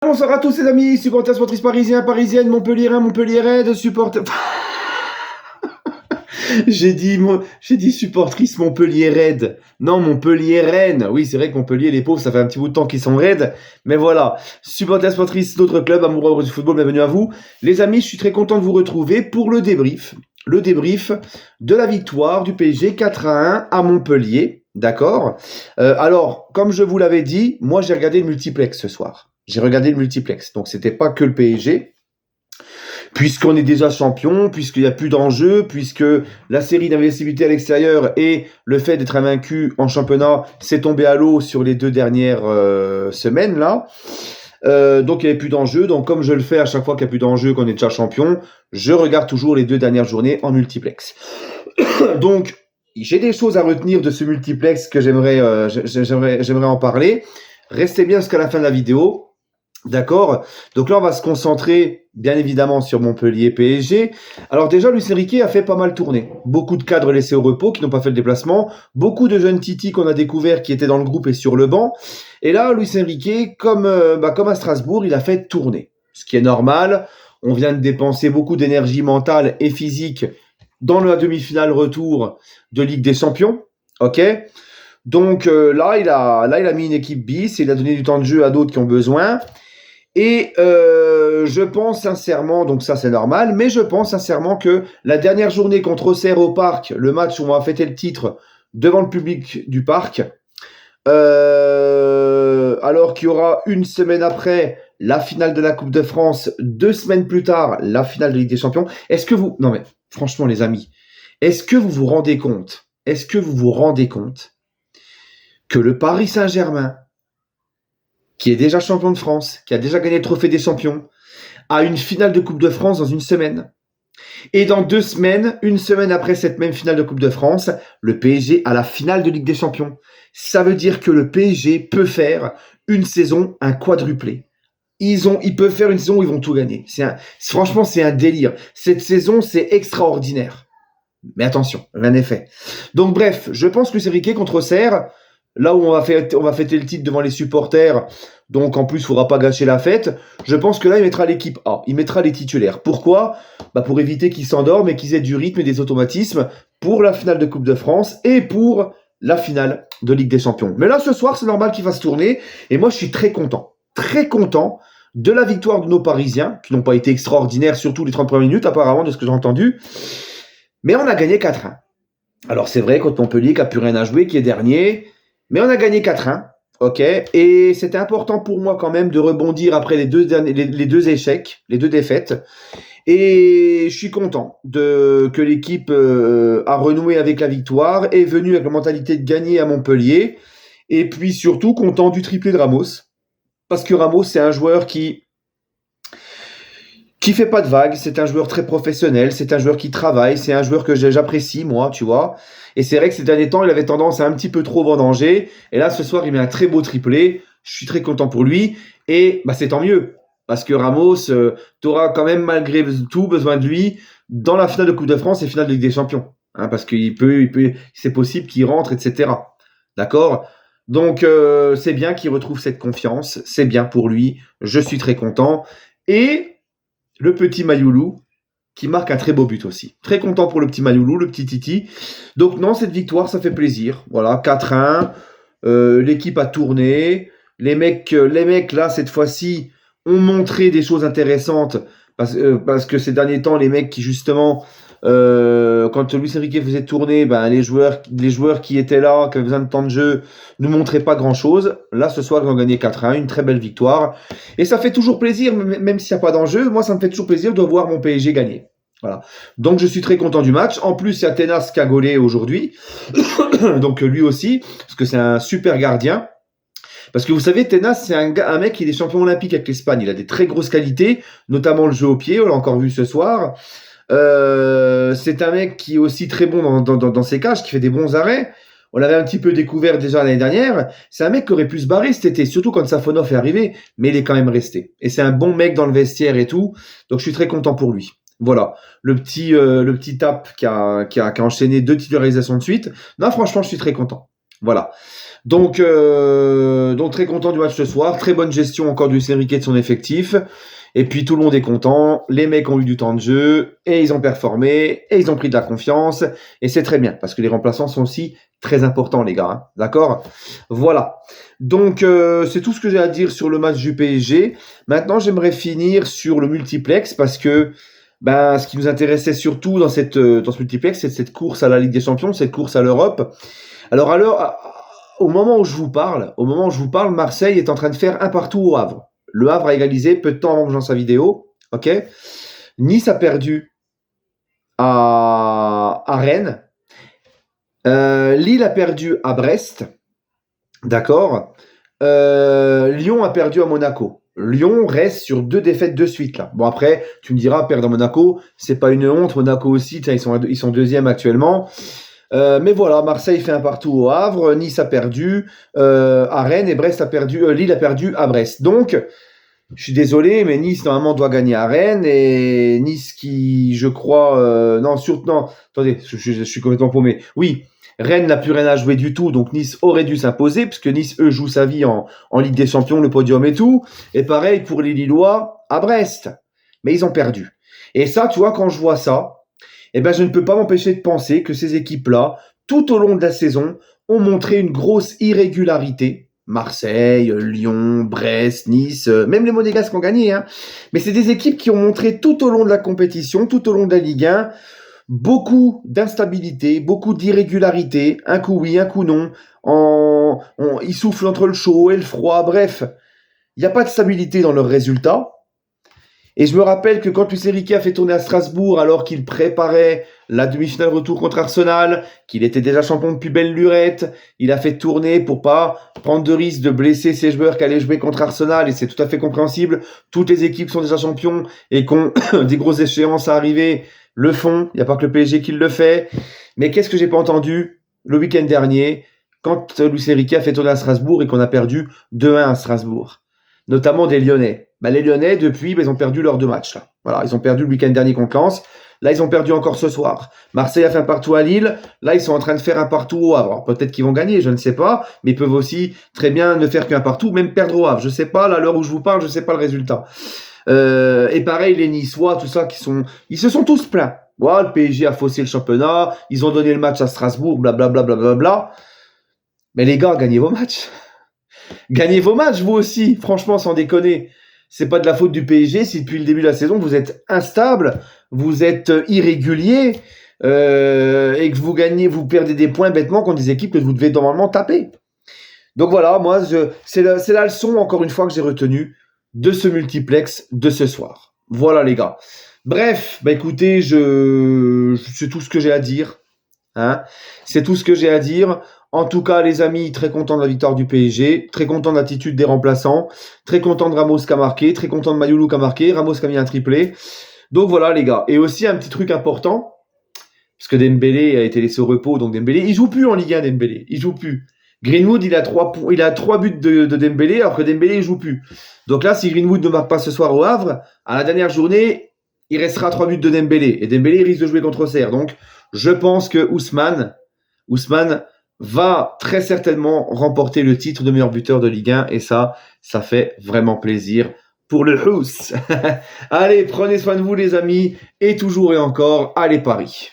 Bonsoir à tous les amis, supporters sportifs parisiens, parisiennes, Montpellierin, Montpellierais, de supporters... j'ai dit supportrice Montpellier raide. Non, Montpellier Rennes. Oui, c'est vrai que Montpellier, les pauvres, ça fait un petit bout de temps qu'ils sont raides. Mais voilà. Supporters sportifs d'autres clubs, amoureux du football, bienvenue à vous. Les amis, je suis très content de vous retrouver pour le débrief. Le débrief de la victoire du PSG 4-1 à Montpellier. D'accord. Alors, comme je vous l'avais dit, moi j'ai regardé le multiplex ce soir. J'ai regardé le multiplex. Donc c'était pas que le PSG. Puisqu'on est déjà champion, puisqu'il n'y a plus d'enjeu, puisque la série d'invincibilité à l'extérieur et le fait d'être invaincu en championnat s'est tombé à l'eau sur les 2 dernières semaines là. Donc il n'y avait plus d'enjeu. Donc comme je le fais à chaque fois qu'il n'y a plus d'enjeu, qu'on est déjà champion, je regarde toujours les 2 dernières journées en multiplex. Donc j'ai des choses à retenir de ce multiplex que j'aimerais en parler. Restez bien jusqu'à la fin de la vidéo. D'accord. Donc là, on va se concentrer, bien évidemment, sur Montpellier PSG. Alors déjà, Luis Enrique a fait pas mal tourner. Beaucoup de cadres laissés au repos, qui n'ont pas fait le déplacement. Beaucoup de jeunes titis qu'on a découverts, qui étaient dans le groupe et sur le banc. Et là, Luis Enrique, comme à Strasbourg, il a fait tourner. Ce qui est normal. On vient de dépenser beaucoup d'énergie mentale et physique dans la demi-finale retour de Ligue des Champions. Ok. Donc là, il a mis une équipe bis. Il a donné du temps de jeu à d'autres qui ont besoin. Et je pense sincèrement, donc ça c'est normal, mais je pense sincèrement que la dernière journée contre Auxerre au Parc, le match où on va fêter le titre devant le public du Parc, alors qu'il y aura une semaine après la finale de la Coupe de France, 2 semaines plus tard la finale de Ligue des Champions, non mais franchement les amis, est-ce que vous vous rendez compte que le Paris Saint-Germain, qui est déjà champion de France, qui a déjà gagné le trophée des champions, a une finale de Coupe de France dans une semaine. Et dans 2 semaines, une semaine après cette même finale de Coupe de France, le PSG a la finale de Ligue des Champions. Ça veut dire que le PSG peut faire une saison, un quadruplé. Ils peuvent faire une saison où ils vont tout gagner. Franchement, c'est un délire. Cette saison, c'est extraordinaire. Mais attention, rien n'est fait. Donc bref, je pense que Luis Enrique contre Auxerre, là où on va fêter le titre devant les supporters, donc en plus il ne faudra pas gâcher la fête, je pense que là il mettra l'équipe A, il mettra les titulaires. Pourquoi ? Pour éviter qu'ils s'endorment et qu'ils aient du rythme et des automatismes pour la finale de Coupe de France et pour la finale de Ligue des Champions. Mais là ce soir c'est normal qu'il fasse tourner et moi je suis très content de la victoire de nos Parisiens, qui n'ont pas été extraordinaires, surtout les 30 premières minutes apparemment de ce que j'ai entendu, mais on a gagné 4-1. Alors c'est vrai contre Montpellier qui n'a plus rien à jouer, qui est dernier, mais on a gagné 4-1, ok. Et c'était important pour moi quand même de rebondir après les 2 échecs, les 2 défaites. Et je suis content que l'équipe a renoué avec la victoire, est venue avec la mentalité de gagner à Montpellier. Et puis surtout content du triplé de Ramos, parce que Ramos c'est un joueur qui fait pas de vagues, c'est un joueur très professionnel, c'est un joueur qui travaille, c'est un joueur que j'apprécie moi, tu vois. Et c'est vrai que ces derniers temps, il avait tendance à un petit peu trop vendanger. Et là, ce soir, il met un très beau triplé. Je suis très content pour lui. Et c'est tant mieux. Parce que Ramos, t'auras quand même malgré tout besoin de lui dans la finale de Coupe de France et finale de Ligue des Champions. Parce qu'il peut, c'est possible qu'il rentre, etc. D'accord ? Donc, c'est bien qu'il retrouve cette confiance. C'est bien pour lui. Je suis très content. Et le petit Mayoulou, qui marque un très beau but aussi. Très content pour le petit Mayoulou, le petit Titi. Donc non, cette victoire, ça fait plaisir. Voilà, 4-1, l'équipe a tourné. Les mecs là, cette fois-ci, ont montré des choses intéressantes. Parce que ces derniers temps, les mecs qui, justement, quand Luis Enrique faisait tourner, les joueurs qui étaient là, qui avaient besoin de temps de jeu, ne montraient pas grand-chose. Là, ce soir, ils ont gagné 4-1, une très belle victoire. Et ça fait toujours plaisir, même s'il n'y a pas d'enjeu. Moi, ça me fait toujours plaisir de voir mon PSG gagner. Voilà. Donc, je suis très content du match. En plus, il y a Tenas qui a gaulé aujourd'hui. Donc, lui aussi, parce que c'est un super gardien. Parce que vous savez, Tenas, c'est un mec qui est champion olympique avec l'Espagne. Il a des très grosses qualités, notamment le jeu au pied. On l'a encore vu ce soir. C'est un mec qui est aussi très bon dans ses cages, qui fait des bons arrêts. On l'avait un petit peu découvert déjà l'année dernière. C'est un mec qui aurait pu se barrer cet été, surtout quand Safonov est arrivé, mais il est quand même resté. Et c'est un bon mec dans le vestiaire et tout. Donc je suis très content pour lui. Voilà, le petit Tap qui a enchaîné 2 titularisations de suite. Non, franchement, je suis très content. Voilà. Donc très content du match ce soir. Très bonne gestion encore du Luis Enrique de son effectif. Et puis tout le monde est content. Les mecs ont eu du temps de jeu et ils ont performé et ils ont pris de la confiance. Et c'est très bien parce que les remplaçants sont aussi très importants, les gars. Hein. D'accord ? Voilà. Donc c'est tout ce que j'ai à dire sur le match du PSG. Maintenant, j'aimerais finir sur le multiplex parce que ce qui nous intéressait surtout dans ce multiplex, c'est cette course à la Ligue des Champions, cette course à l'Europe. Alors, au moment où je vous parle, Marseille est en train de faire un partout au Havre. Le Havre a égalisé peu de temps avant que je lance sa vidéo. Ok. Nice a perdu à Rennes. Lille a perdu à Brest. D'accord. Lyon a perdu à Monaco. Lyon reste sur 2 défaites de suite là. Bon après, tu me diras, perdre à Monaco, c'est pas une honte. Monaco aussi, ils sont deuxième actuellement. Mais voilà, Marseille fait un partout au Havre, Nice a perdu à Rennes et Brest a perdu, Lille a perdu à Brest. Donc, je suis désolé, mais Nice normalement doit gagner à Rennes et Nice qui, je crois, non, attendez, je suis complètement paumé. Oui, Rennes n'a plus rien à jouer du tout, donc Nice aurait dû s'imposer puisque Nice, eux, joue sa vie en Ligue des Champions, le podium et tout. Et pareil pour les Lillois à Brest, mais ils ont perdu. Et ça, tu vois, quand je vois ça, je ne peux pas m'empêcher de penser que ces équipes-là, tout au long de la saison, ont montré une grosse irrégularité. Marseille, Lyon, Brest, Nice, même les Monégasques ont gagné. Hein. Mais c'est des équipes qui ont montré tout au long de la compétition, tout au long de la Ligue 1, beaucoup d'instabilité, beaucoup d'irrégularité. Un coup oui, un coup non. Ils soufflent entre le chaud et le froid. Bref, il n'y a pas de stabilité dans leurs résultats. Et je me rappelle que quand Luis Enrique a fait tourner à Strasbourg alors qu'il préparait la demi-finale retour contre Arsenal, qu'il était déjà champion depuis belle lurette, il a fait tourner pour pas prendre de risque de blesser ses joueurs qui allaient jouer contre Arsenal et c'est tout à fait compréhensible. Toutes les équipes sont déjà champions et qu'on des grosses échéances à arriver le font. Il n'y a pas que le PSG qui le fait. Mais qu'est-ce que j'ai pas entendu le week-end dernier quand Luis Enrique a fait tourner à Strasbourg et qu'on a perdu 2-1 à Strasbourg, notamment des Lyonnais. Les Lyonnais, depuis, ils ont perdu leurs 2 matchs. Là. Voilà, ils ont perdu le week-end dernier contre Lens. Là, ils ont perdu encore ce soir. Marseille a fait un partout à Lille. Là, ils sont en train de faire un partout au Havre. Alors, peut-être qu'ils vont gagner, je ne sais pas. Mais ils peuvent aussi très bien ne faire qu'un partout, même perdre au Havre. Je ne sais pas, là, à l'heure où je vous parle, je ne sais pas le résultat. Et pareil, les Niçois, tout ça, ils se sont tous plaints. Voilà, le PSG a faussé le championnat. Ils ont donné le match à Strasbourg, blablabla. Bla, bla, bla, bla. Mais les gars, gagnez vos matchs. Gagnez vos matchs, vous aussi. Franchement, sans déconner. C'est pas de la faute du PSG si depuis le début de la saison vous êtes instable, vous êtes irrégulier et que vous perdez des points bêtement contre des équipes que vous devez normalement taper. Donc voilà, moi c'est la leçon encore une fois que j'ai retenue de ce multiplex de ce soir. Voilà les gars. Bref, écoutez, c'est tout ce que j'ai à dire. Hein, c'est tout ce que j'ai à dire. En tout cas, les amis, très content de la victoire du PSG, très content de l'attitude des remplaçants, très content de Ramos qui a marqué, très content de Mayulu qui a marqué, Ramos qui a mis un triplé. Donc voilà les gars. Et aussi un petit truc important, parce que Dembélé a été laissé au repos, donc Dembélé, il joue plus en Ligue 1, Dembélé, il joue plus. Greenwood, il a 3 buts de Dembélé, alors que Dembélé, il joue plus. Donc là, si Greenwood ne marque pas ce soir au Havre, à la dernière journée, il restera 3 buts de Dembélé. Et Dembélé, il risque de jouer contre Auxerre. Donc, je pense que Ousmane va très certainement remporter le titre de meilleur buteur de Ligue 1 et ça fait vraiment plaisir pour le Hous. Allez, prenez soin de vous les amis et toujours et encore, allez Paris.